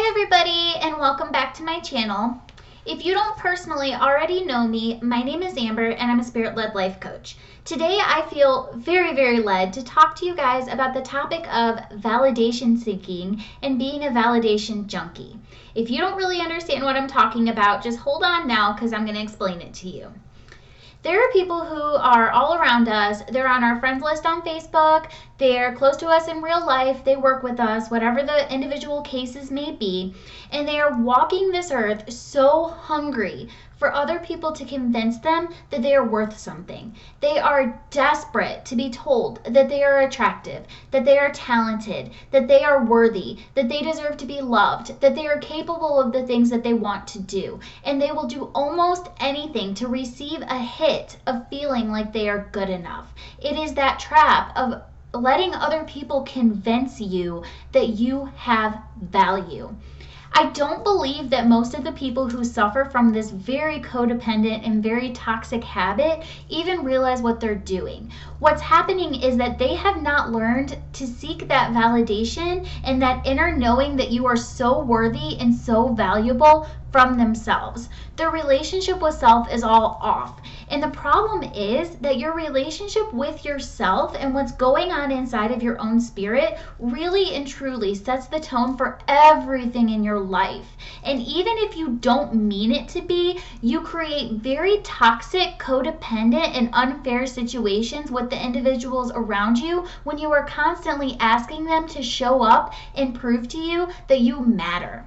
Hi everybody, and welcome back to my channel. If you don't personally already know me, my name is Amber and I'm a spirit-led life coach. Today I feel very led to talk to you guys about the topic of validation seeking and being a validation junkie. If you don't really understand what I'm talking about, just hold on now because I'm going to explain it to you. There are people who are all around us. They're on our friends list on Facebook. They're close to us in real life. They work with us, whatever the individual cases may be. And they are walking this earth so hungry for other people to convince them that they are worth something. They are desperate to be told that they are attractive, that they are talented, that they are worthy, that they deserve to be loved, that they are capable of the things that they want to do. And they will do almost anything to receive a hit of feeling like they are good enough. It is that trap of letting other people convince you that you have value. I don't believe that most of the people who suffer from this very codependent and very toxic habit even realize what they're doing. What's happening is that they have not learned to seek that validation and that inner knowing that you are so worthy and so valuable from themselves. Their relationship with self is all off. And the problem is that your relationship with yourself and what's going on inside of your own spirit really and truly sets the tone for everything in your life. And even if you don't mean it to be, you create very toxic, codependent, and unfair situations with the individuals around you when you are constantly asking them to show up and prove to you that you matter.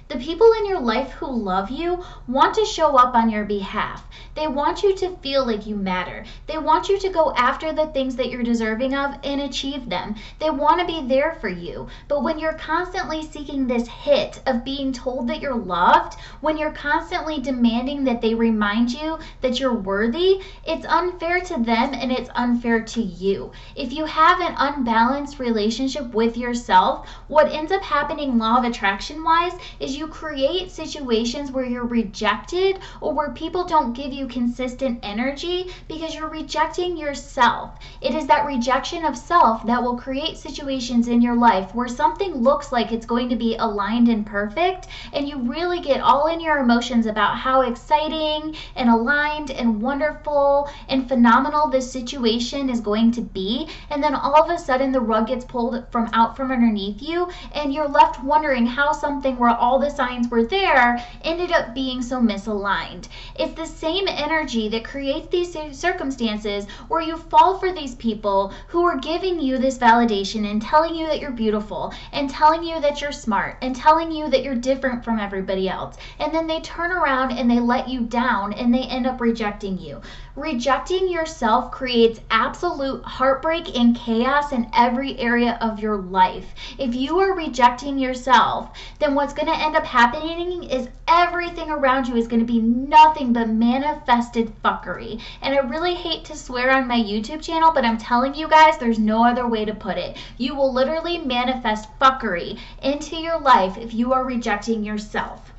The people in your life who love you want to show up on your behalf. They want you to feel like you matter. They want you to go after the things that you're deserving of and achieve them. They want to be there for you. But when you're constantly seeking this hit of being told that you're loved, when you're constantly demanding that they remind you that you're worthy, it's unfair to them and it's unfair to you. If you have an unbalanced relationship with yourself, what ends up happening law of attraction wise is you create situations where you're rejected or where people don't give you consistent energy because you're rejecting yourself. It is that rejection of self that will create situations in your life where something looks like it's going to be aligned and perfect, and you really get all in your emotions about how exciting and aligned and wonderful and phenomenal this situation is going to be, and then all of a sudden the rug gets pulled out from underneath you and you're left wondering how something where all the signs were there ended up being so misaligned. It's the same energy that creates these circumstances where you fall for these people who are giving you this validation and telling you that you're beautiful and telling you that you're smart and telling you that you're different from everybody else. And then they turn around and they let you down and they end up rejecting you. Rejecting yourself creates absolute heartbreak and chaos in every area of your life. If you are rejecting yourself, then what's going to end up happening is everything around you is going to be nothing but manifested fuckery. And I really hate to swear on my YouTube channel, but I'm telling you guys, there's no other way to put it. You will literally manifest fuckery into your life if you are rejecting yourself.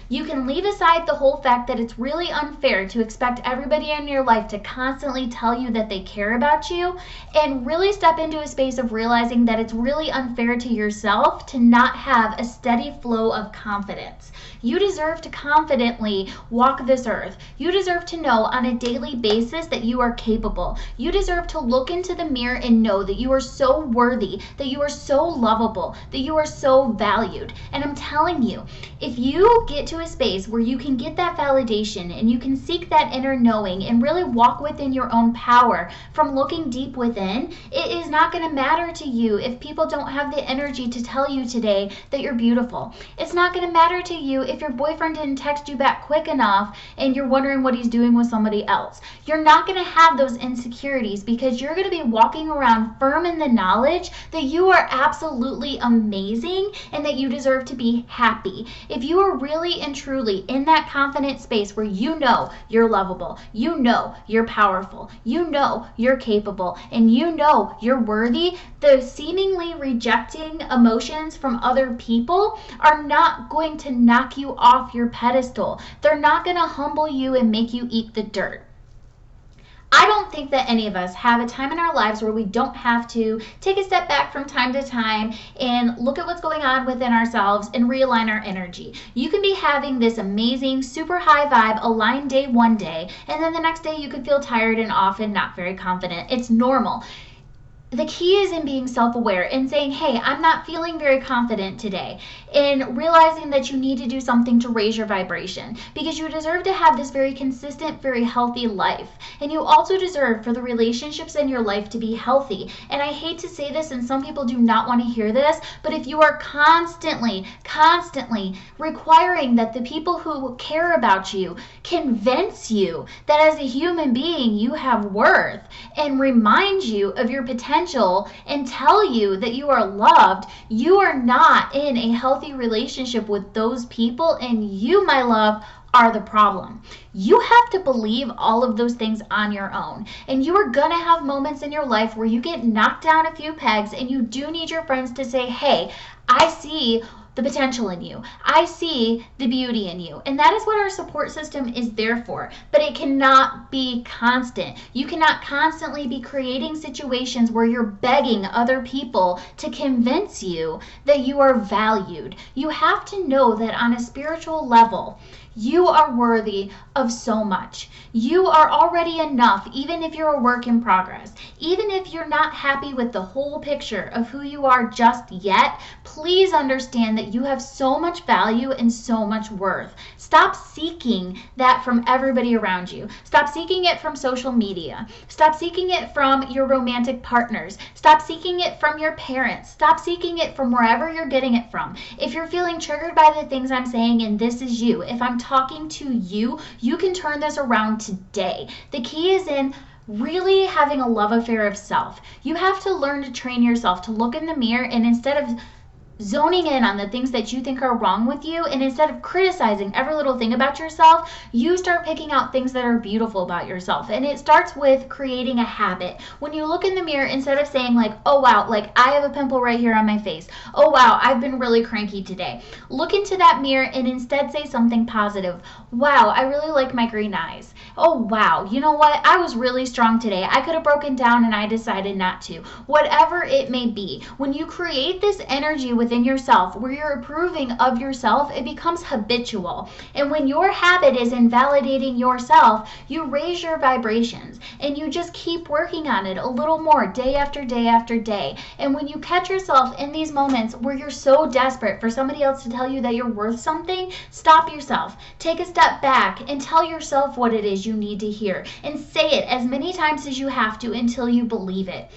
You can leave aside the whole fact that it's really unfair to expect everybody in your life to constantly tell you that they care about you, and really step into a space of realizing that it's really unfair to yourself to not have a steady flow of confidence. You deserve to confidently walk this earth. You deserve to know on a daily basis that you are capable. You deserve to look into the mirror and know that you are so worthy, that you are so lovable, that you are so valued. And I'm telling you, if you get to a space where you can get that validation and you can seek that inner knowing and really walk within your own power from looking deep within, it is not going to matter to you if people don't have the energy to tell you today that you're beautiful. It's not going to matter to you if your boyfriend didn't text you back quick enough and you're wondering what he's doing with somebody else. You're not going to have those insecurities because you're going to be walking around firm in the knowledge that you are absolutely amazing and that you deserve to be happy. If you are really and truly in that confident space where you know you're lovable, you know you're powerful, you know you're capable, and you know you're worthy, the seemingly rejecting emotions from other people are not going to knock you off your pedestal. They're not going to humble you and make you eat the dirt. I don't think that any of us have a time in our lives where we don't have to take a step back from time to time and look at what's going on within ourselves and realign our energy. You can be having this amazing, super high vibe, aligned day one day, and then the next day you could feel tired and off and not very confident. It's normal. The key is in being self-aware and saying, hey, I'm not feeling very confident today, and realizing that you need to do something to raise your vibration, because you deserve to have this very consistent, very healthy life. And you also deserve for the relationships in your life to be healthy. And I hate to say this, and some people do not want to hear this, but if you are constantly requiring that the people who care about you convince you that as a human being you have worth, and remind you of your potential, and tell you that you are loved, you are not in a healthy relationship with those people, and you, my love, are the problem. You have to believe all of those things on your own. And you are going to have moments in your life where you get knocked down a few pegs, and you do need your friends to say, hey, I see the potential in you. I see the beauty in you. And that is what our support system is there for. But it cannot be constant. You cannot constantly be creating situations where you're begging other people to convince you that you are valued. You have to know that on a spiritual level, you are worthy of so much. You are already enough, even if you're a work in progress. Even if you're not happy with the whole picture of who you are just yet, please understand that you have so much value and so much worth. Stop seeking that from everybody around you. Stop seeking it from social media. Stop seeking it from your romantic partners. Stop seeking it from your parents. Stop seeking it from wherever you're getting it from. If you're feeling triggered by the things I'm saying, and this is you, if I'm talking to you, you can turn this around today. The key is in really having a love affair of self. You have to learn to train yourself to look in the mirror, and instead of zoning in on the things that you think are wrong with you, and instead of criticizing every little thing about yourself, you start picking out things that are beautiful about yourself. And it starts with creating a habit. When you look in the mirror, instead of saying like, oh wow, like I have a pimple right here on my face, oh wow, I've been really cranky today, look into that mirror and instead say something positive. Wow, I really like my green eyes. Oh wow, you know what, I was really strong today. I could have broken down and I decided not to. Whatever it may be, when you create this energy within yourself where you're approving of yourself, it becomes habitual. And when your habit is invalidating yourself, you raise your vibrations, and you just keep working on it a little more day after day after day. And when you catch yourself in these moments where you're so desperate for somebody else to tell you that you're worth something, stop yourself, take a step back, and tell yourself what it is you need to hear, and say it as many times as you have to until you believe it.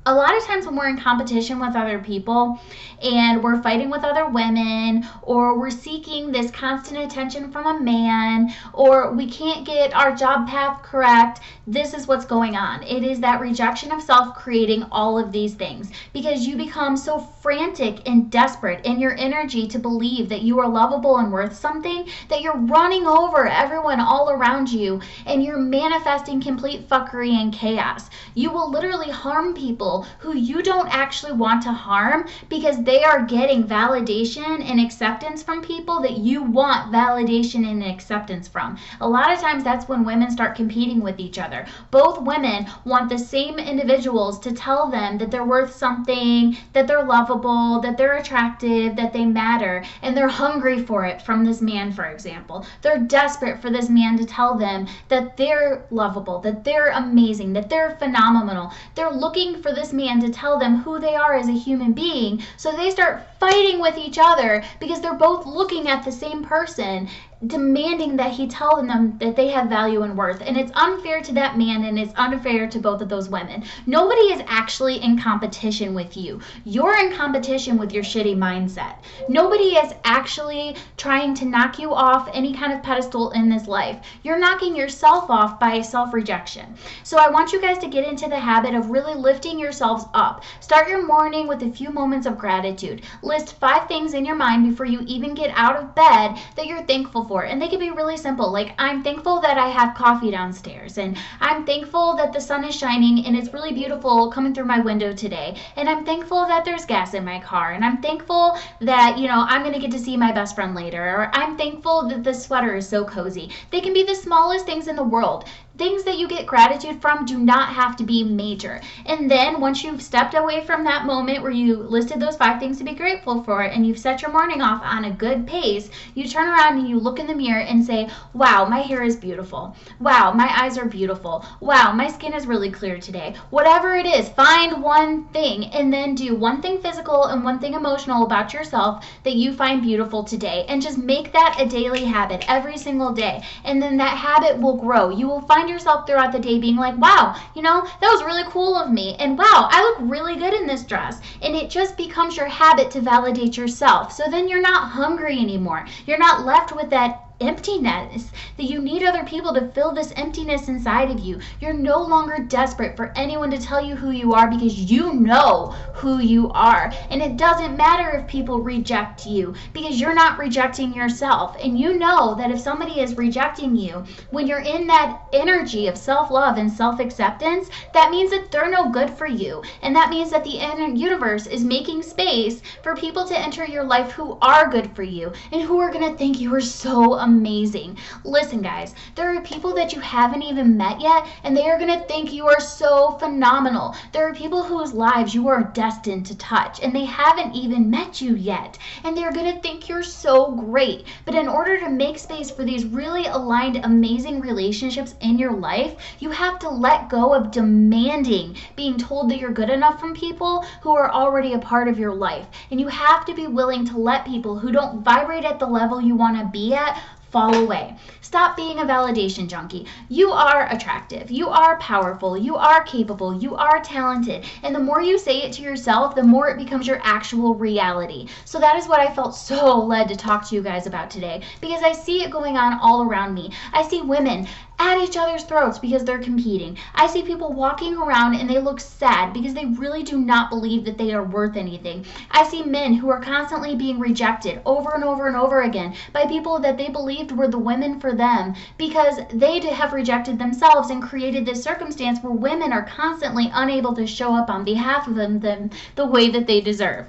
A lot of times when we're in competition with other people, and we're fighting with other women, or we're seeking this constant attention from a man, or we can't get our job path correct, this is what's going on. It is that rejection of self creating all of these things, because you become so frantic and desperate in your energy to believe that you are lovable and worth something, that you're running over everyone all around you, and you're manifesting complete fuckery and chaos. You will literally harm people who you don't actually want to harm, because they are getting validation and acceptance from people that you want validation and acceptance from. A lot of times that's when women start competing with each other. Both women want the same individuals to tell them that they're worth something, that they're lovable, that they're attractive, that they matter, and they're hungry for it from this man, for example. They're desperate for this man to tell them that they're lovable, that they're amazing, that they're phenomenal. They're looking for this man to tell them who they are as a human being, so they start fighting with each other because they're both looking at the same person, demanding that he tell them that they have value and worth. And it's unfair to that man, and it's unfair to both of those women. Nobody is actually in competition with you. You're in competition with your shitty mindset. Nobody is actually trying to knock you off any kind of pedestal in this life. You're knocking yourself off by self-rejection. So I want you guys to get into the habit of really lifting yourselves up. Start your morning with a few moments of gratitude. List 5 things in your mind before you even get out of bed that you're thankful for. And they can be really simple, like I'm thankful that I have coffee downstairs, and I'm thankful that the sun is shining and it's really beautiful coming through my window today, and I'm thankful that there's gas in my car, and I'm thankful that, you know, I'm going to get to see my best friend later, or I'm thankful that this sweater is so cozy. They can be the smallest things in the world. things that you get gratitude from do not have to be major. And then once you've stepped away from that moment where you listed those 5 things to be grateful for and you've set your morning off on a good pace, you turn around and you look in the mirror and say, wow, my hair is beautiful. Wow, my eyes are beautiful. Wow, my skin is really clear today. Whatever it is, find one thing and then do one thing physical and one thing emotional about yourself that you find beautiful today, and just make that a daily habit every single day. And then that habit will grow. You will find yourself throughout the day being like, wow, that was really cool of me, and wow, I look really good in this dress. And it just becomes your habit to validate yourself. So then you're not hungry anymore. You're not left with that emptiness that you need other people to fill this emptiness inside of you. You're no longer desperate for anyone to tell you who you are, because you know who you are. And it doesn't matter if people reject you, because you're not rejecting yourself. And you know that if somebody is rejecting you, when you're in that energy of self-love and self-acceptance, that means that they're no good for you. And that means that the universe is making space for people to enter your life who are good for you and who are going to think you are so amazing. Listen, guys, there are people that you haven't even met yet, and they are going to think you are so phenomenal. There are people whose lives you are destined to touch, and they haven't even met you yet, and they're going to think you're so great. But in order to make space for these really aligned, amazing relationships in your life, you have to let go of demanding being told that you're good enough from people who are already a part of your life. And you have to be willing to let people who don't vibrate at the level you want to be at fall away. Stop being a validation junkie. You are attractive. You are powerful. You are capable. You are talented. And the more you say it to yourself, the more it becomes your actual reality. So that is what I felt so led to talk to you guys about today, because I see it going on all around me. I see women at each other's throats because they're competing. I see people walking around and they look sad because they really do not believe that they are worth anything. I see men who are constantly being rejected over and over and over again by people that they believed were the women for them, because they have rejected themselves and created this circumstance where women are constantly unable to show up on behalf of them the way that they deserve.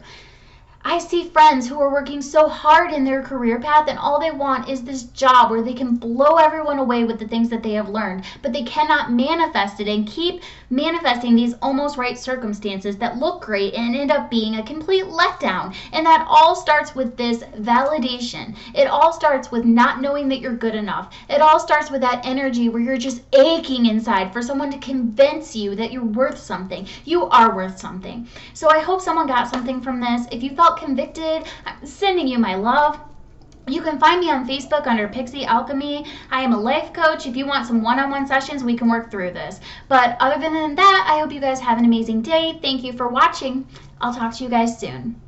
I see friends who are working so hard in their career path, and all they want is this job where they can blow everyone away with the things that they have learned, but they cannot manifest it and keep manifesting these almost right circumstances that look great and end up being a complete letdown. And that all starts with this validation. It all starts with not knowing that you're good enough. It all starts with that energy where you're just aching inside for someone to convince you that you're worth something. You are worth something. So I hope someone got something from this. If you felt convicted, I'm sending you my love. You can find me on Facebook under Pixie Alchemy. I am a life coach. If you want some one-on-one sessions, we can work through this. But other than that, I hope you guys have an amazing day. Thank you for watching. I'll talk to you guys soon.